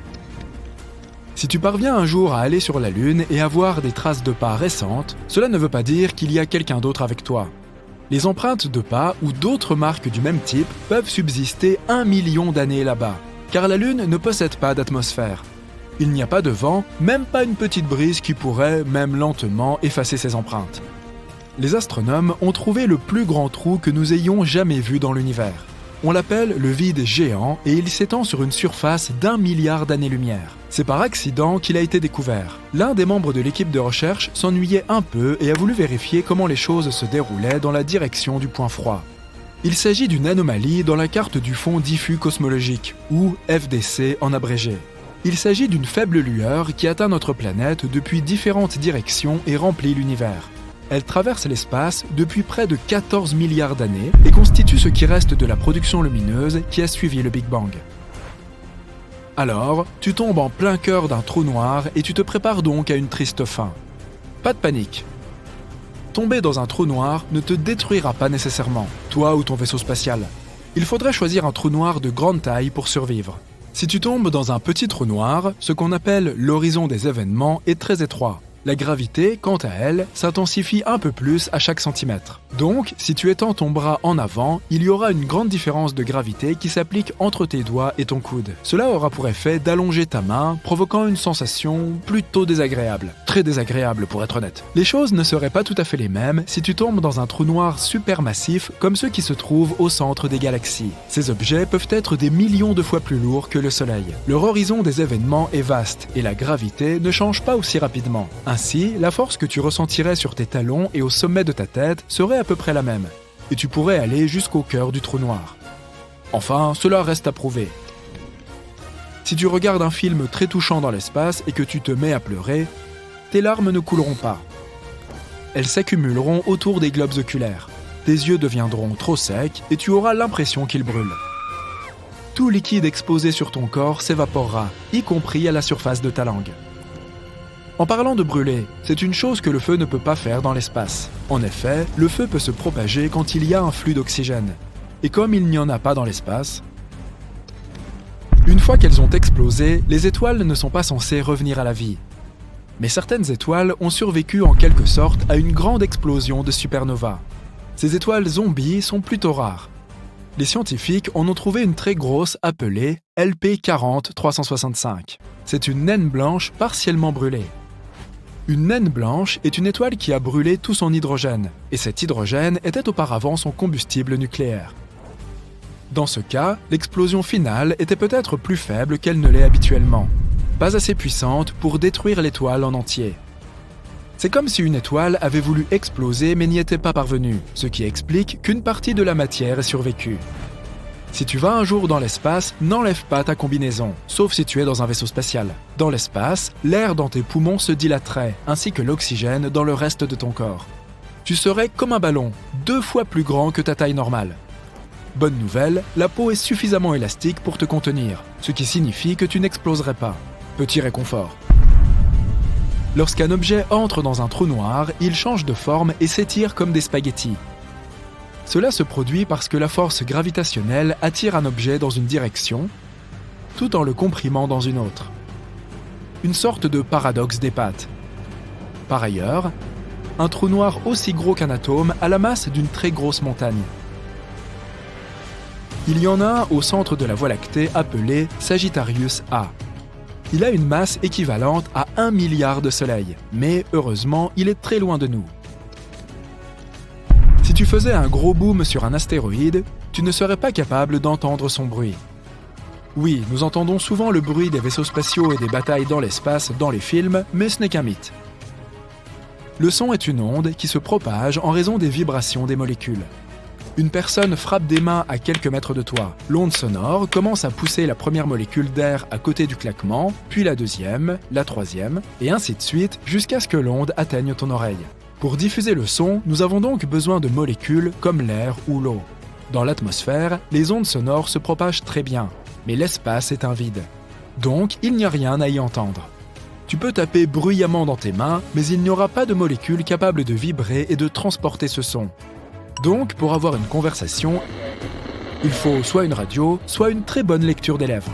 Si tu parviens un jour à aller sur la Lune et à voir des traces de pas récentes, cela ne veut pas dire qu'il y a quelqu'un d'autre avec toi. Les empreintes de pas ou d'autres marques du même type peuvent subsister 1 million d'années là-bas, car la Lune ne possède pas d'atmosphère. Il n'y a pas de vent, même pas une petite brise qui pourrait, même lentement, effacer ces empreintes. Les astronomes ont trouvé le plus grand trou que nous ayons jamais vu dans l'univers. On l'appelle le vide géant et il s'étend sur une surface d'1 milliard d'années-lumière. C'est par accident qu'il a été découvert. L'un des membres de l'équipe de recherche s'ennuyait un peu et a voulu vérifier comment les choses se déroulaient dans la direction du point froid. Il s'agit d'une anomalie dans la carte du fond diffus cosmologique, ou FDC en abrégé. Il s'agit d'une faible lueur qui atteint notre planète depuis différentes directions et remplit l'univers. Elle traverse l'espace depuis près de 14 milliards d'années et constitue ce qui reste de la production lumineuse qui a suivi le Big Bang. Alors, tu tombes en plein cœur d'un trou noir et tu te prépares donc à une triste fin. Pas de panique. Tomber dans un trou noir ne te détruira pas nécessairement, toi ou ton vaisseau spatial. Il faudrait choisir un trou noir de grande taille pour survivre. Si tu tombes dans un petit trou noir, ce qu'on appelle l'horizon des événements est très étroit. La gravité, quant à elle, s'intensifie un peu plus à chaque centimètre. Donc, si tu étends ton bras en avant, il y aura une grande différence de gravité qui s'applique entre tes doigts et ton coude. Cela aura pour effet d'allonger ta main, provoquant une sensation plutôt désagréable. très désagréable pour être honnête. Les choses ne seraient pas tout à fait les mêmes si tu tombes dans un trou noir supermassif comme ceux qui se trouvent au centre des galaxies. Ces objets peuvent être des millions de fois plus lourds que le Soleil. Leur horizon des événements est vaste et la gravité ne change pas aussi rapidement. Ainsi, la force que tu ressentirais sur tes talons et au sommet de ta tête serait à peu près la même, et tu pourrais aller jusqu'au cœur du trou noir. Enfin, cela reste à prouver. Si tu regardes un film très touchant dans l'espace et que tu te mets à pleurer, tes larmes ne couleront pas. Elles s'accumuleront autour des globes oculaires. Tes yeux deviendront trop secs et tu auras l'impression qu'ils brûlent. Tout liquide exposé sur ton corps s'évaporera, y compris à la surface de ta langue. En parlant de brûler, c'est une chose que le feu ne peut pas faire dans l'espace. En effet, le feu peut se propager quand il y a un flux d'oxygène. Et comme il n'y en a pas dans l'espace, une fois qu'elles ont explosé, les étoiles ne sont pas censées revenir à la vie. Mais certaines étoiles ont survécu en quelque sorte à une grande explosion de supernova. Ces étoiles zombies sont plutôt rares. Les scientifiques en ont trouvé une très grosse appelée LP40-365. C'est une naine blanche partiellement brûlée. Une naine blanche est une étoile qui a brûlé tout son hydrogène, et cet hydrogène était auparavant son combustible nucléaire. Dans ce cas, l'explosion finale était peut-être plus faible qu'elle ne l'est habituellement, pas assez puissante pour détruire l'étoile en entier. C'est comme si une étoile avait voulu exploser mais n'y était pas parvenue, ce qui explique qu'une partie de la matière ait survécu. Si tu vas un jour dans l'espace, n'enlève pas ta combinaison, sauf si tu es dans un vaisseau spatial. Dans l'espace, l'air dans tes poumons se dilaterait, ainsi que l'oxygène dans le reste de ton corps. Tu serais comme un ballon, 2 fois plus grand que ta taille normale. Bonne nouvelle, la peau est suffisamment élastique pour te contenir, ce qui signifie que tu n'exploserais pas. Petit réconfort. Lorsqu'un objet entre dans un trou noir, il change de forme et s'étire comme des spaghettis. Cela se produit parce que la force gravitationnelle attire un objet dans une direction, tout en le comprimant dans une autre. Une sorte de paradoxe des pattes. Par ailleurs, un trou noir aussi gros qu'un atome a la masse d'une très grosse montagne. Il y en a un au centre de la Voie lactée appelé Sagittarius A. Il a une masse équivalente à 1 milliard de soleils, mais heureusement, il est très loin de nous. Si tu faisais un gros boom sur un astéroïde, tu ne serais pas capable d'entendre son bruit. Oui, nous entendons souvent le bruit des vaisseaux spatiaux et des batailles dans l'espace dans les films, mais ce n'est qu'un mythe. Le son est une onde qui se propage en raison des vibrations des molécules. Une personne frappe des mains à quelques mètres de toi. L'onde sonore commence à pousser la première molécule d'air à côté du claquement, puis la deuxième, la troisième, et ainsi de suite, jusqu'à ce que l'onde atteigne ton oreille. Pour diffuser le son, nous avons donc besoin de molécules comme l'air ou l'eau. Dans l'atmosphère, les ondes sonores se propagent très bien, mais l'espace est un vide. Donc, il n'y a rien à y entendre. Tu peux taper bruyamment dans tes mains, mais il n'y aura pas de molécules capables de vibrer et de transporter ce son. Donc, pour avoir une conversation, il faut soit une radio, soit une très bonne lecture des lèvres.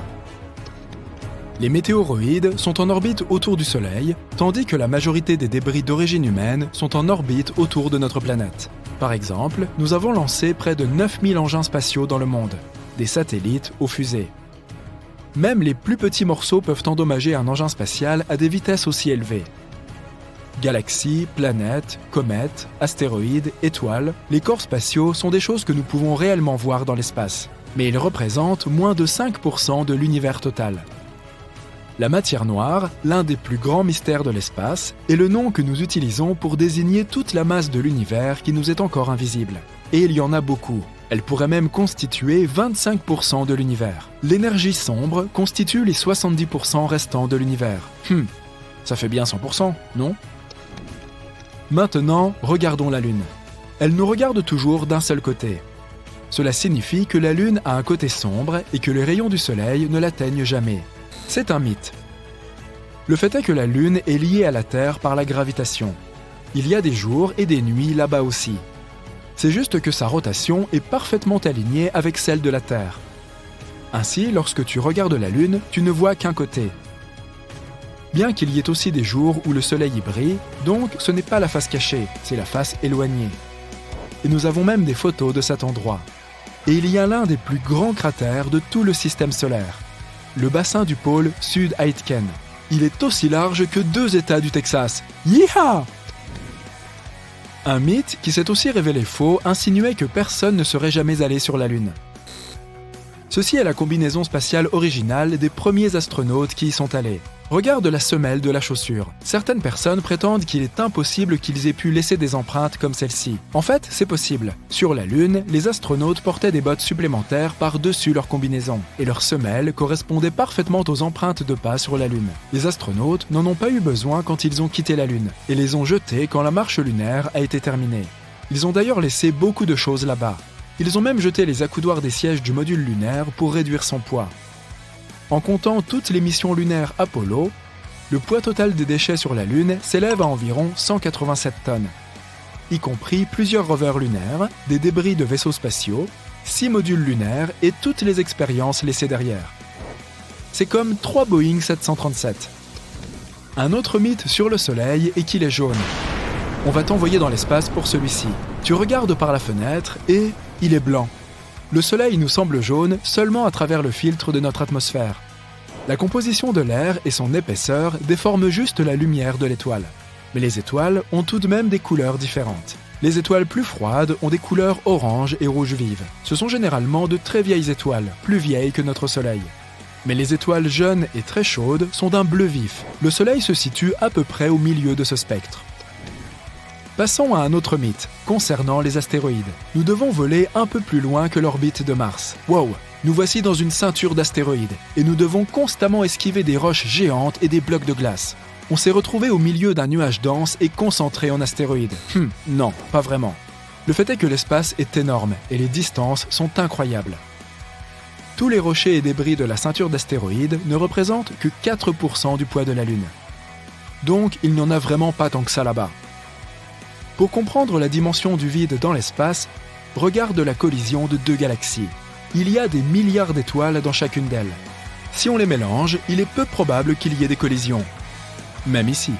Les météoroïdes sont en orbite autour du Soleil, tandis que la majorité des débris d'origine humaine sont en orbite autour de notre planète. Par exemple, nous avons lancé près de 9000 engins spatiaux dans le monde, des satellites aux fusées. Même les plus petits morceaux peuvent endommager un engin spatial à des vitesses aussi élevées. Galaxies, planètes, comètes, astéroïdes, étoiles, les corps spatiaux sont des choses que nous pouvons réellement voir dans l'espace. Mais ils représentent moins de 5% de l'univers total. La matière noire, l'un des plus grands mystères de l'espace, est le nom que nous utilisons pour désigner toute la masse de l'univers qui nous est encore invisible. Et il y en a beaucoup. Elle pourrait même constituer 25% de l'univers. L'énergie sombre constitue les 70% restants de l'univers. Ça fait bien 100%, non ? Maintenant, regardons la Lune. Elle nous regarde toujours d'un seul côté. Cela signifie que la Lune a un côté sombre et que les rayons du Soleil ne l'atteignent jamais. C'est un mythe. Le fait est que la Lune est liée à la Terre par la gravitation. Il y a des jours et des nuits là-bas aussi. C'est juste que sa rotation est parfaitement alignée avec celle de la Terre. Ainsi, lorsque tu regardes la Lune, tu ne vois qu'un côté. Bien qu'il y ait aussi des jours où le Soleil y brille, donc ce n'est pas la face cachée, c'est la face éloignée. Et nous avons même des photos de cet endroit. Et il y a l'un des plus grands cratères de tout le système solaire, le bassin du pôle Sud-Aitken. Il est aussi large que 2 États du Texas. Yeehaw! Un mythe qui s'est aussi révélé faux insinuait que personne ne serait jamais allé sur la Lune. Ceci est la combinaison spatiale originale des premiers astronautes qui y sont allés. Regarde la semelle de la chaussure. Certaines personnes prétendent qu'il est impossible qu'ils aient pu laisser des empreintes comme celle-ci. En fait, c'est possible. Sur la Lune, les astronautes portaient des bottes supplémentaires par-dessus leur combinaison, et leurs semelles correspondaient parfaitement aux empreintes de pas sur la Lune. Les astronautes n'en ont pas eu besoin quand ils ont quitté la Lune, et les ont jetées quand la marche lunaire a été terminée. Ils ont d'ailleurs laissé beaucoup de choses là-bas. Ils ont même jeté les accoudoirs des sièges du module lunaire pour réduire son poids. En comptant toutes les missions lunaires Apollo, le poids total des déchets sur la Lune s'élève à environ 187 tonnes, y compris plusieurs rovers lunaires, des débris de vaisseaux spatiaux, 6 modules lunaires et toutes les expériences laissées derrière. C'est comme 3 Boeing 737. Un autre mythe sur le Soleil est qu'il est jaune. On va t'envoyer dans l'espace pour celui-ci. Tu regardes par la fenêtre et il est blanc. Le Soleil nous semble jaune seulement à travers le filtre de notre atmosphère. La composition de l'air et son épaisseur déforment juste la lumière de l'étoile. Mais les étoiles ont tout de même des couleurs différentes. Les étoiles plus froides ont des couleurs orange et rouge vive. Ce sont généralement de très vieilles étoiles, plus vieilles que notre Soleil. Mais les étoiles jeunes et très chaudes sont d'un bleu vif. Le Soleil se situe à peu près au milieu de ce spectre. Passons à un autre mythe, concernant les astéroïdes. Nous devons voler un peu plus loin que l'orbite de Mars. Wow! Nous voici dans une ceinture d'astéroïdes, et nous devons constamment esquiver des roches géantes et des blocs de glace. On s'est retrouvé au milieu d'un nuage dense et concentré en astéroïdes. Non, pas vraiment. Le fait est que l'espace est énorme, et les distances sont incroyables. Tous les rochers et débris de la ceinture d'astéroïdes ne représentent que 4% du poids de la Lune. Donc il n'y en a vraiment pas tant que ça là-bas. Pour comprendre la dimension du vide dans l'espace, regarde la collision de 2 galaxies. Il y a des milliards d'étoiles dans chacune d'elles. Si on les mélange, il est peu probable qu'il y ait des collisions. Même ici.